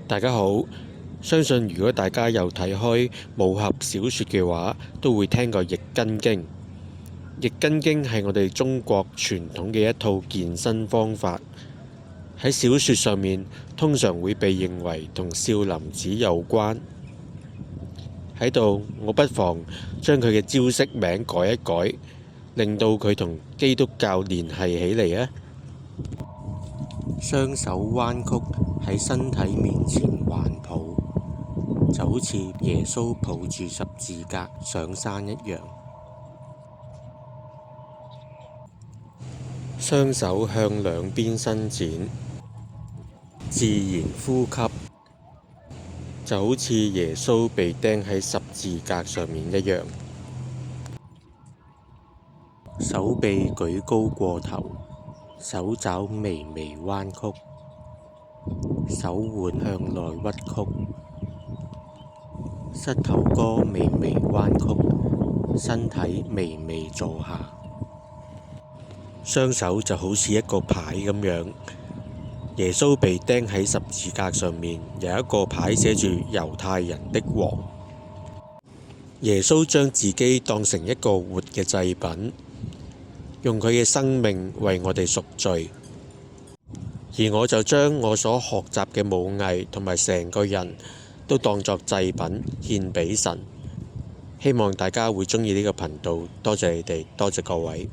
大家好，相信如果大家有睇開武俠小說嘅話，都會聽過易筋經。易筋經係我哋中國傳統嘅一套健身方法，喺小說上面通常會被認為同少林寺有關。喺度，我不妨將佢嘅招式名改一改，令到佢同基督教聯繫起嚟啊！雙手彎曲喺身體面前環抱，就好似耶穌抱住十字架上山一樣。雙手向兩邊伸展，自然呼吸，就好似耶穌被釘喺十字架上面一樣。手臂舉高過頭，手爪微微彎曲，手腕向內屈曲，膝頭哥微微彎曲，身體微微坐下。雙手就好似一個牌咁樣，耶穌被釘喺十字架上面，有一個牌寫住猶太人的王。耶穌將自己當成一個活嘅祭品，用佢嘅生命為我哋贖罪，而我就將我所學習嘅武藝同埋成個人都當作祭品獻俾神。希望大家會鍾意呢個頻道，多謝你哋，多謝各位。